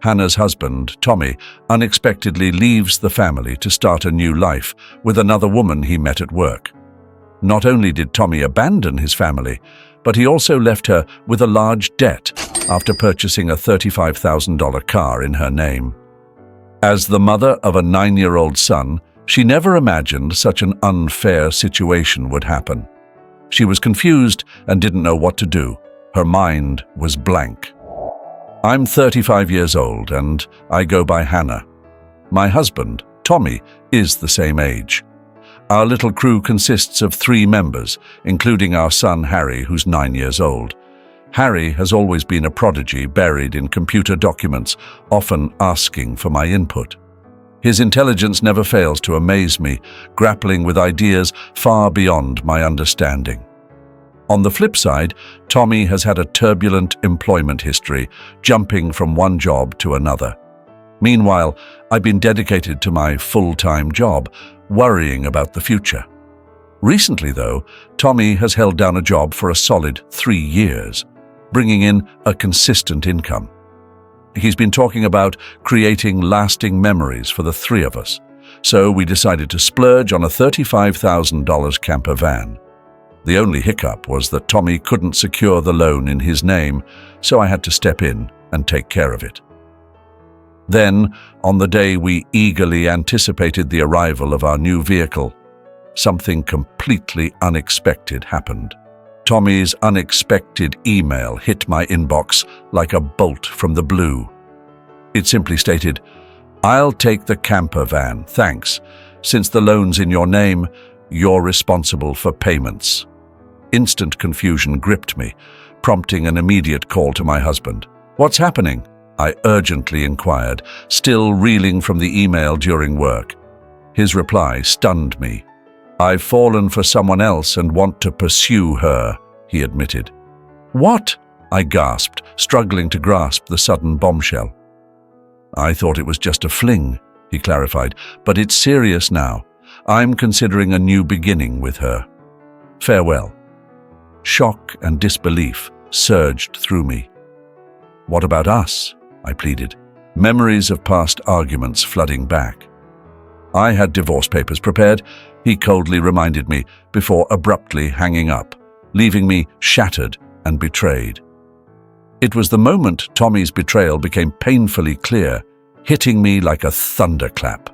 Hannah's husband, Tommy, unexpectedly leaves the family to start a new life with another woman he met at work. Not only did Tommy abandon his family, but he also left her with a large debt after purchasing a $35,000 car in her name. As the mother of a 9-year-old son, she never imagined such an unfair situation would happen. She was confused and didn't know what to do. Her mind was blank. I'm 35 years old and I go by Hannah. My husband, Tommy, is the same age. Our little crew consists of 3 members, including our son Harry, who's 9 years old. Harry has always been a prodigy buried in computer documents, often asking for my input. His intelligence never fails to amaze me, grappling with ideas far beyond my understanding. On the flip side, Tommy has had a turbulent employment history, jumping from one job to another. Meanwhile, I've been dedicated to my full-time job, worrying about the future. Recently, though, Tommy has held down a job for a solid 3 years, bringing in a consistent income. He's been talking about creating lasting memories for the 3 of us, so we decided to splurge on a $35,000 camper van. The only hiccup was that Tommy couldn't secure the loan in his name, so I had to step in and take care of it. Then, on the day we eagerly anticipated the arrival of our new vehicle, something completely unexpected happened. Tommy's unexpected email hit my inbox like a bolt from the blue. It simply stated, "I'll take the camper van, thanks. Since the loan's in your name, you're responsible for payments." Instant confusion gripped me, prompting an immediate call to my husband. "What's happening?" I urgently inquired, still reeling from the email during work. His reply stunned me. "I've fallen for someone else and want to pursue her," he admitted. "What?" I gasped, struggling to grasp the sudden bombshell. "I thought it was just a fling," he clarified, "but it's serious now. I'm considering a new beginning with her. Farewell." Shock and disbelief surged through me. "What about us?" I pleaded, memories of past arguments flooding back. I had divorce papers prepared, he coldly reminded me before abruptly hanging up, leaving me shattered and betrayed. It was the moment Tommy's betrayal became painfully clear, hitting me like a thunderclap.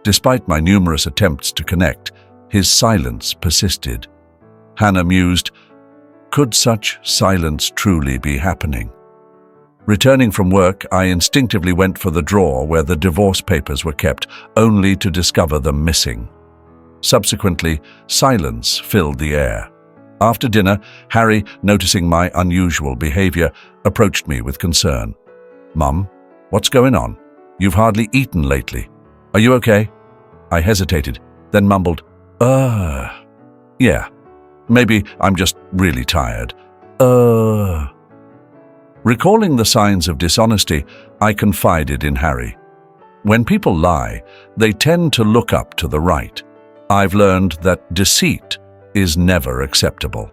Despite my numerous attempts to connect, his silence persisted. Hannah mused, could such silence truly be happening? Returning from work, I instinctively went for the drawer where the divorce papers were kept, only to discover them missing. Subsequently, silence filled the air. After dinner, Harry, noticing my unusual behavior, approached me with concern. "Mum, what's going on? You've hardly eaten lately. Are you okay?" I hesitated, then mumbled, Yeah, maybe I'm just really tired. Recalling the signs of dishonesty, I confided in Harry. When people lie, they tend to look up to the right. I've learned that deceit is never acceptable.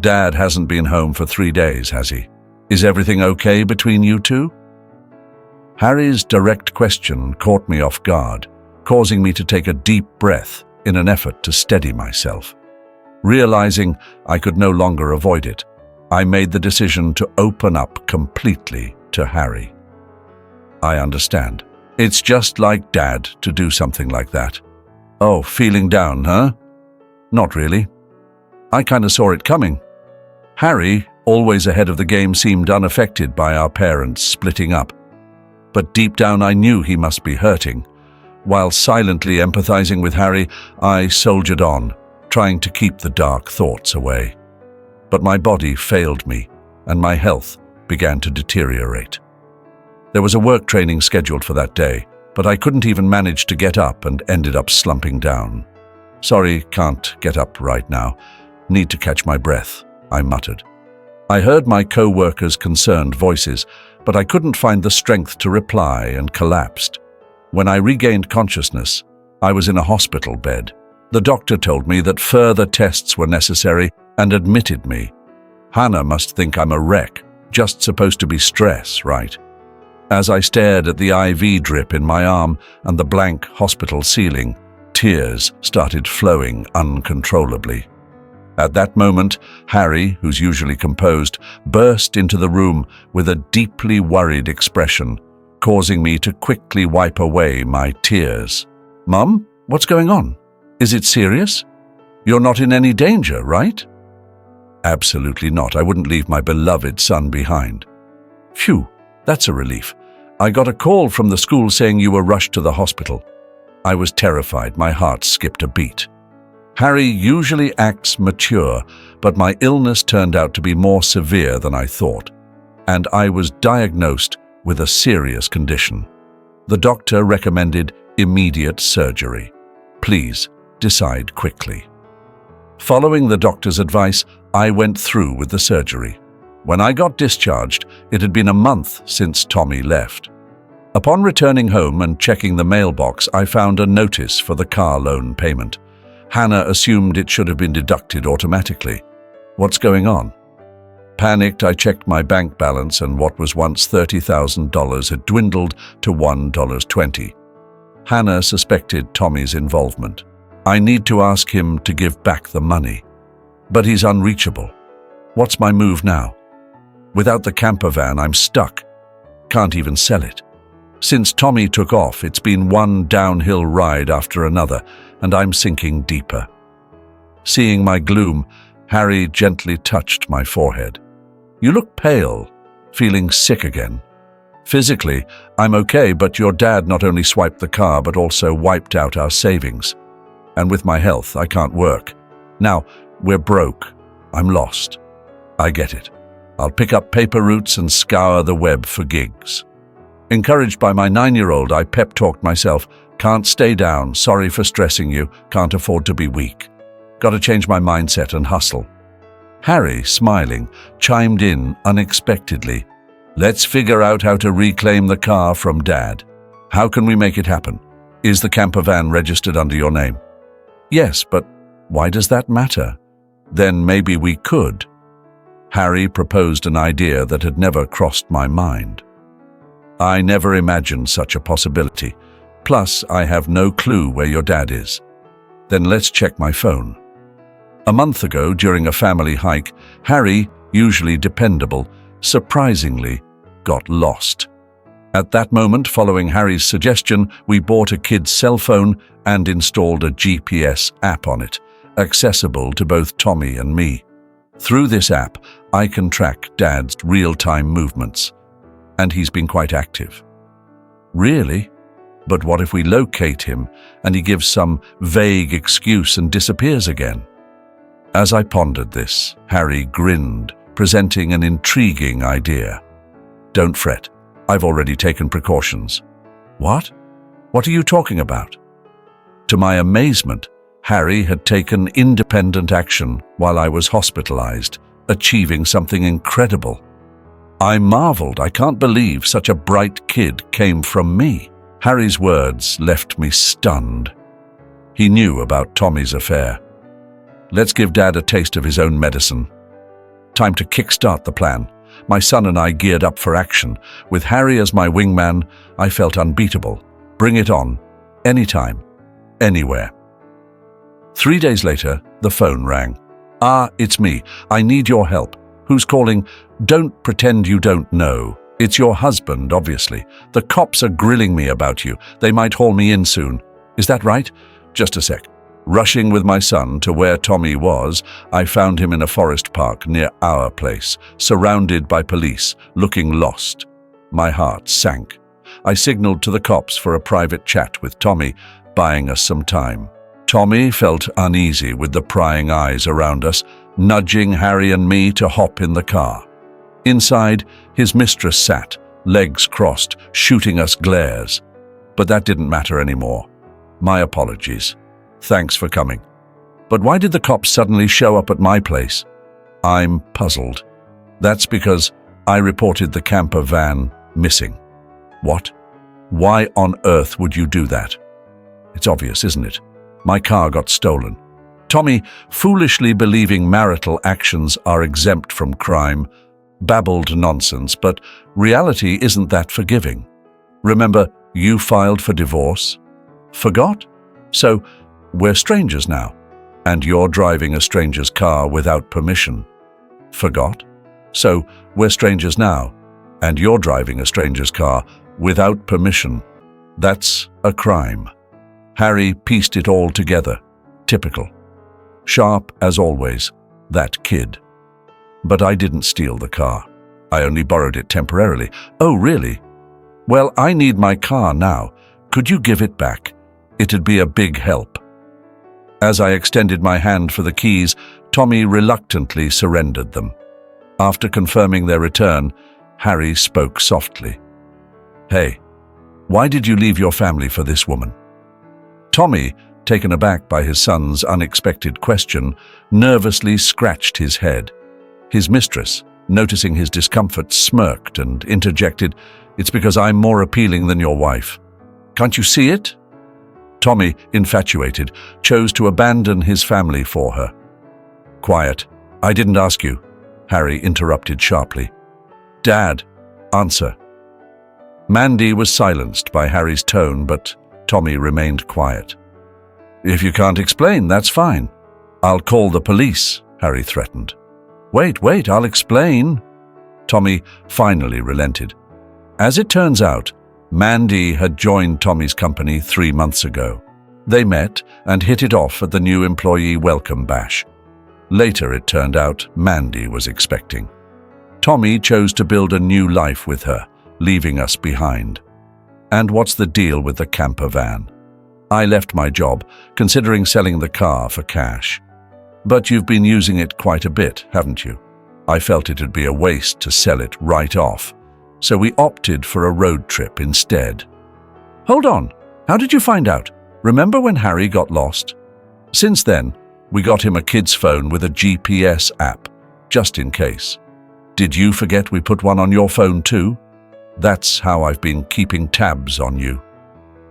"Dad hasn't been home for 3 days, has he? Is everything okay between you two?" Harry's direct question caught me off guard, causing me to take a deep breath in an effort to steady myself. Realizing I could no longer avoid it, I made the decision to open up completely to Harry. "I understand. It's just like Dad to do something like that." "Oh, feeling down, huh?" "Not really. I kinda saw it coming." Harry, always ahead of the game, seemed unaffected by our parents splitting up. But deep down I knew he must be hurting. While silently empathizing with Harry, I soldiered on, trying to keep the dark thoughts away. But my body failed me, and my health began to deteriorate. There was a work training scheduled for that day, but I couldn't even manage to get up and ended up slumping down. "Sorry, can't get up right now. Need to catch my breath," I muttered. I heard my co-workers' concerned voices, but I couldn't find the strength to reply and collapsed. When I regained consciousness, I was in a hospital bed. The doctor told me that further tests were necessary and admitted me. Hannah must think I'm a wreck, just supposed to be stress, right? As I stared at the IV drip in my arm and the blank hospital ceiling, tears started flowing uncontrollably. At that moment, Harry, who's usually composed, burst into the room with a deeply worried expression, causing me to quickly wipe away my tears. "Mum, what's going on? Is it serious? You're not in any danger, right?" "Absolutely not. I wouldn't leave my beloved son behind." "Phew, that's a relief. I got a call from the school saying you were rushed to the hospital." I was terrified. My heart skipped a beat. Harry usually acts mature, but my illness turned out to be more severe than I thought, and I was diagnosed with a serious condition. The doctor recommended immediate surgery. Please decide quickly. Following the doctor's advice, I went through with the surgery. When I got discharged, it had been a month since Tommy left. Upon returning home and checking the mailbox, I found a notice for the car loan payment. Hannah assumed it should have been deducted automatically. What's going on? Panicked, I checked my bank balance, and what was once $30,000 had dwindled to $1.20. Hannah suspected Tommy's involvement. I need to ask him to give back the money, but he's unreachable. What's my move now? Without the camper van, I'm stuck. Can't even sell it. Since Tommy took off, it's been one downhill ride after another, and I'm sinking deeper. Seeing my gloom, Harry gently touched my forehead. "You look pale, feeling sick again." "Physically, I'm okay, but your dad not only swiped the car, but also wiped out our savings. And with my health, I can't work. Now, we're broke. I'm lost." "I get it. I'll pick up paper routes and scour the web for gigs." Encouraged by my 9-year-old, I pep-talked myself. "Can't stay down, sorry for stressing you, can't afford to be weak. Gotta change my mindset and hustle." Harry, smiling, chimed in unexpectedly. "Let's figure out how to reclaim the car from Dad. How can we make it happen? Is the camper van registered under your name?" "Yes, but why does that matter?" "Then maybe we could." Harry proposed an idea that had never crossed my mind. "I never imagined such a possibility. Plus, I have no clue where your dad is." "Then let's check my phone." A month ago, during a family hike, Harry, usually dependable, surprisingly got lost. At that moment, following Harry's suggestion, we bought a kid's cell phone and installed a GPS app on it, accessible to both Tommy and me. Through this app, I can track Dad's real-time movements, and he's been quite active. Really? But what if we locate him and he gives some vague excuse and disappears again? As I pondered this, Harry grinned, presenting an intriguing idea. "Don't fret. I've already taken precautions." "What? What are you talking about?" To my amazement, Harry had taken independent action while I was hospitalized, achieving something incredible. I marveled. I can't believe such a bright kid came from me. Harry's words left me stunned. He knew about Tommy's affair. Let's give Dad a taste of his own medicine. Time to kickstart the plan. My son and I geared up for action. With Harry as my wingman, I felt unbeatable. Bring it on. Anytime. Anywhere. 3 days later, the phone rang. "Ah, it's me. I need your help." "Who's calling?" "Don't pretend you don't know. It's your husband, obviously. The cops are grilling me about you. They might haul me in soon." "Is that right?" "Just a sec." Rushing with my son to where Tommy was, I found him in a forest park near our place, surrounded by police, looking lost. My heart sank. I signaled to the cops for a private chat with Tommy, buying us some time. Tommy felt uneasy with the prying eyes around us, nudging Harry and me to hop in the car. Inside, his mistress sat, legs crossed, shooting us glares. But that didn't matter anymore. My apologies. Thanks for coming. But why did the cops suddenly show up at my place? I'm puzzled. That's because I reported the camper van missing. What? Why on earth would you do that? It's obvious, isn't it? My car got stolen. Tommy, foolishly believing marital actions are exempt from crime, babbled nonsense, but reality isn't that forgiving. Remember, you filed for divorce? Forgot? So, we're strangers now, and you're driving a stranger's car without permission. Forgot? So, we're strangers now, and you're driving a stranger's car without permission. That's a crime. Harry pieced it all together. Typical. Sharp as always, that kid. But I didn't steal the car. I only borrowed it temporarily. Oh, really? Well, I need my car now. Could you give it back? It'd be a big help. As I extended my hand for the keys, Tommy reluctantly surrendered them. After confirming their return, Harry spoke softly. Hey, why did you leave your family for this woman? Tommy, taken aback by his son's unexpected question, nervously scratched his head. His mistress, noticing his discomfort, smirked and interjected, "It's because I'm more appealing than your wife. Can't you see it?" Tommy, infatuated, chose to abandon his family for her. "Quiet. I didn't ask you," Harry interrupted sharply. "Dad, answer." Mandy was silenced by Harry's tone, but Tommy remained quiet. "If you can't explain, that's fine. I'll call the police," Harry threatened. Wait, I'll explain." Tommy finally relented. As it turns out, Mandy had joined Tommy's company 3 months ago. They met and hit it off at the new employee welcome bash. Later, it turned out Mandy was expecting. Tommy chose to build a new life with her, leaving us behind. And what's the deal with the camper van? I left my job, considering selling the car for cash. But you've been using it quite a bit, haven't you? I felt it'd be a waste to sell it right off, so we opted for a road trip instead. Hold on, how did you find out? Remember when Harry got lost? Since then, we got him a kid's phone with a GPS app, just in case. Did you forget we put one on your phone too? That's how I've been keeping tabs on you.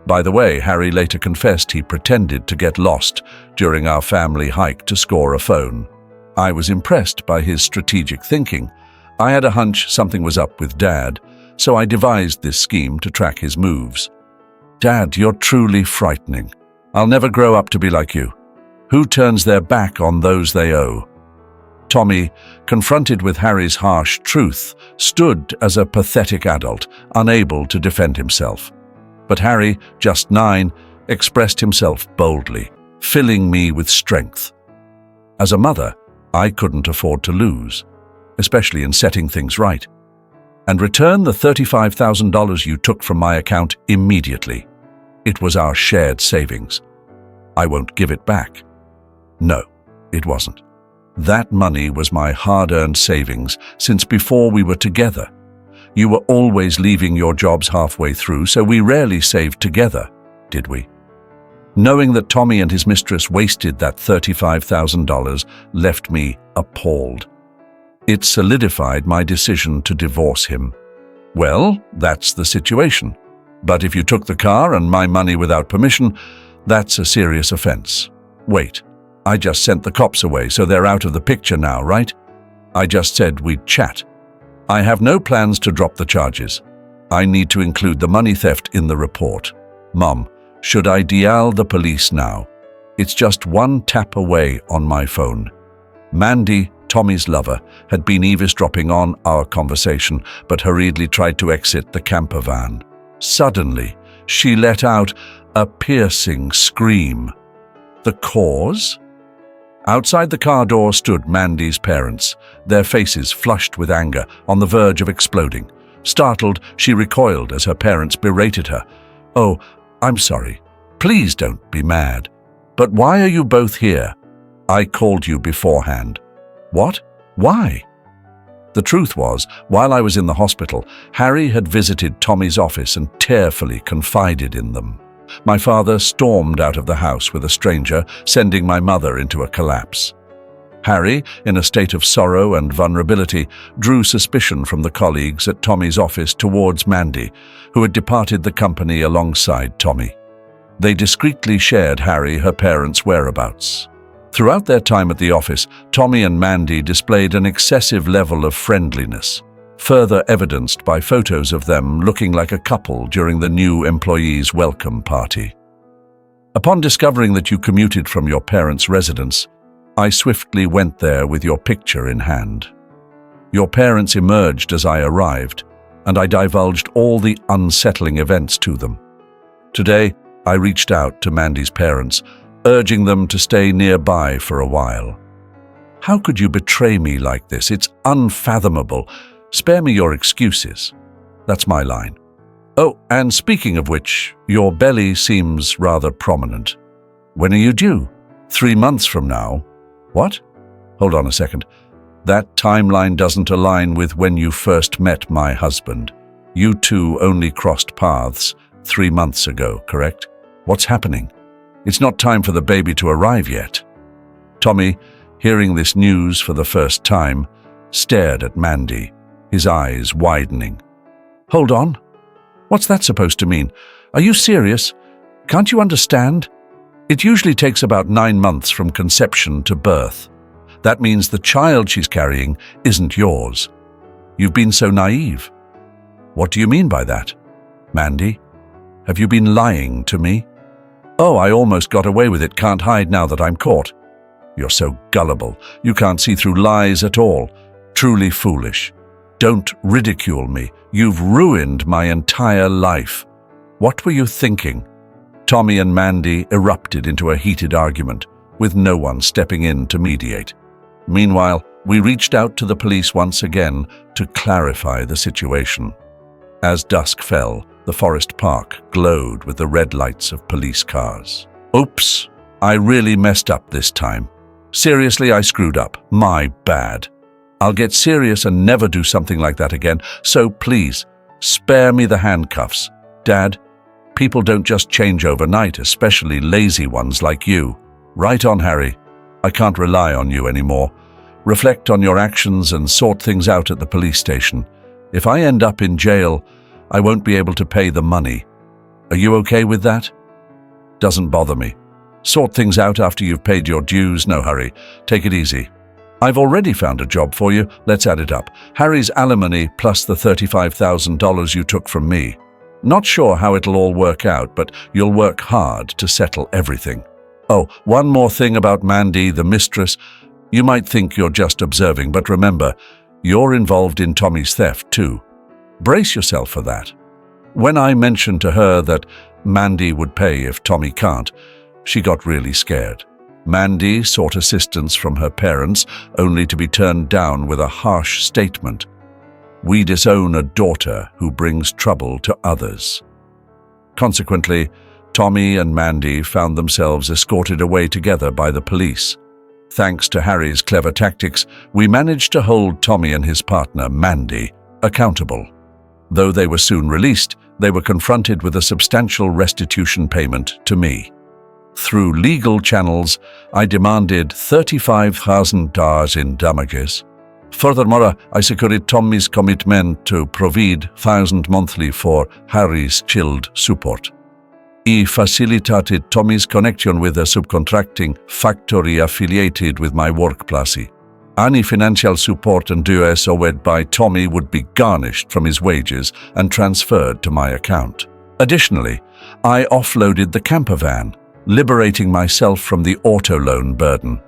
By the way, Harry later confessed he pretended to get lost during our family hike to score a phone. I was impressed by his strategic thinking. I had a hunch something was up with Dad, so I devised this scheme to track his moves. Dad, you're truly frightening. I'll never grow up to be like you. Who turns their back on those they owe? Tommy, confronted with Harry's harsh truth, stood as a pathetic adult, unable to defend himself. But Harry, just 9, expressed himself boldly, filling me with strength. As a mother, I couldn't afford to lose, especially in setting things right. And return the $35,000 you took from my account immediately. It was our shared savings. I won't give it back. No, it wasn't. That money was my hard-earned savings since before we were together. You were always leaving your jobs halfway through, so we rarely saved together, did we? Knowing that Tommy and his mistress wasted that $35,000 left me appalled. It solidified my decision to divorce him. Well, that's the situation. But if you took the car and my money without permission, that's a serious offense. Wait, I just sent the cops away, so they're out of the picture now, right? I just said we'd chat. I have no plans to drop the charges. I need to include the money theft in the report. Mom, should I dial the police now? It's just one tap away on my phone. Mandy, Tommy's lover, had been eavesdropping on our conversation, but hurriedly tried to exit the camper van. Suddenly, she let out a piercing scream. The cause? Outside the car door stood Mandy's parents, their faces flushed with anger, on the verge of exploding. Startled, she recoiled as her parents berated her. "Oh, I'm sorry. Please don't be mad. But why are you both here? I called you beforehand." "What? Why?" The truth was, while I was in the hospital, Harry had visited Tommy's office and tearfully confided in them. My father stormed out of the house with a stranger, sending my mother into a collapse. Harry, in a state of sorrow and vulnerability, drew suspicion from the colleagues at Tommy's office towards Mandy, who had departed the company alongside Tommy. They discreetly shared Harry her parents' whereabouts. Throughout their time at the office, Tommy and Mandy displayed an excessive level of friendliness, further evidenced by photos of them looking like a couple during the new employees' welcome party. Upon discovering that you commuted from your parents' residence, I swiftly went there with your picture in hand. Your parents emerged as I arrived, and I divulged all the unsettling events to them. Today, I reached out to Mandy's parents, urging them to stay nearby for a while. How could you betray me like this? It's unfathomable. Spare me your excuses. That's my line. Oh, and speaking of which, your belly seems rather prominent. When are you due? 3 months from now. What? Hold on a second. That timeline doesn't align with when you first met my husband. You two only crossed paths 3 months ago, correct? What's happening? It's not time for the baby to arrive yet. Tommy, hearing this news for the first time, stared at Mandy, his eyes widening. Hold on. What's that supposed to mean? Are you serious? Can't you understand? It usually takes about 9 months from conception to birth. That means the child she's carrying isn't yours. You've been so naive. What do you mean by that? Mandy, have you been lying to me? Oh, I almost got away with it, can't hide now that I'm caught. You're so gullible. You can't see through lies at all. Truly foolish. Don't ridicule me. You've ruined my entire life. What were you thinking? Tommy and Mandy erupted into a heated argument, with no one stepping in to mediate. Meanwhile, we reached out to the police once again to clarify the situation. As dusk fell, the forest park glowed with the red lights of police cars. Oops, I really messed up this time. Seriously, I screwed up. My bad. I'll get serious and never do something like that again, so please, spare me the handcuffs. Dad, people don't just change overnight, especially lazy ones like you. Right on, Harry. I can't rely on you anymore. Reflect on your actions and sort things out at the police station. If I end up in jail, I won't be able to pay the money. Are you okay with that? Doesn't bother me. Sort things out after you've paid your dues, no hurry. Take it easy. I've already found a job for you, let's add it up. Harry's alimony plus the $35,000 you took from me. Not sure how it'll all work out, but you'll work hard to settle everything. Oh, one more thing about Mandy, the mistress. You might think you're just observing, but remember, you're involved in Tommy's theft too. Brace yourself for that. When I mentioned to her that Mandy would pay if Tommy can't, she got really scared. Mandy sought assistance from her parents, only to be turned down with a harsh statement. We disown a daughter who brings trouble to others. Consequently, Tommy and Mandy found themselves escorted away together by the police. Thanks to Harry's clever tactics, we managed to hold Tommy and his partner, Mandy, accountable. Though they were soon released, they were confronted with a substantial restitution payment to me. Through legal channels, I demanded $35,000 in damages. Furthermore, I secured Tommy's commitment to provide $1,000 monthly for Harry's child support. I facilitated Tommy's connection with a subcontracting factory affiliated with my workplace. Any financial support and dues owed by Tommy would be garnished from his wages and transferred to my account. Additionally, I offloaded the camper van, liberating myself from the auto loan burden.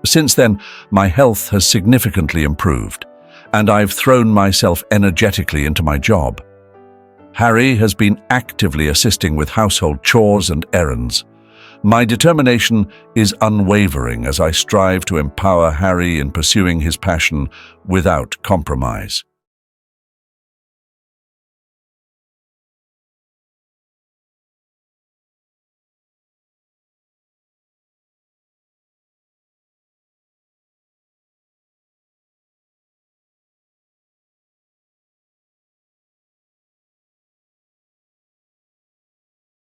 Since then, my health has significantly improved, and I've thrown myself energetically into my job. Harry has been actively assisting with household chores and errands. My determination is unwavering as I strive to empower Harry in pursuing his passion without compromise.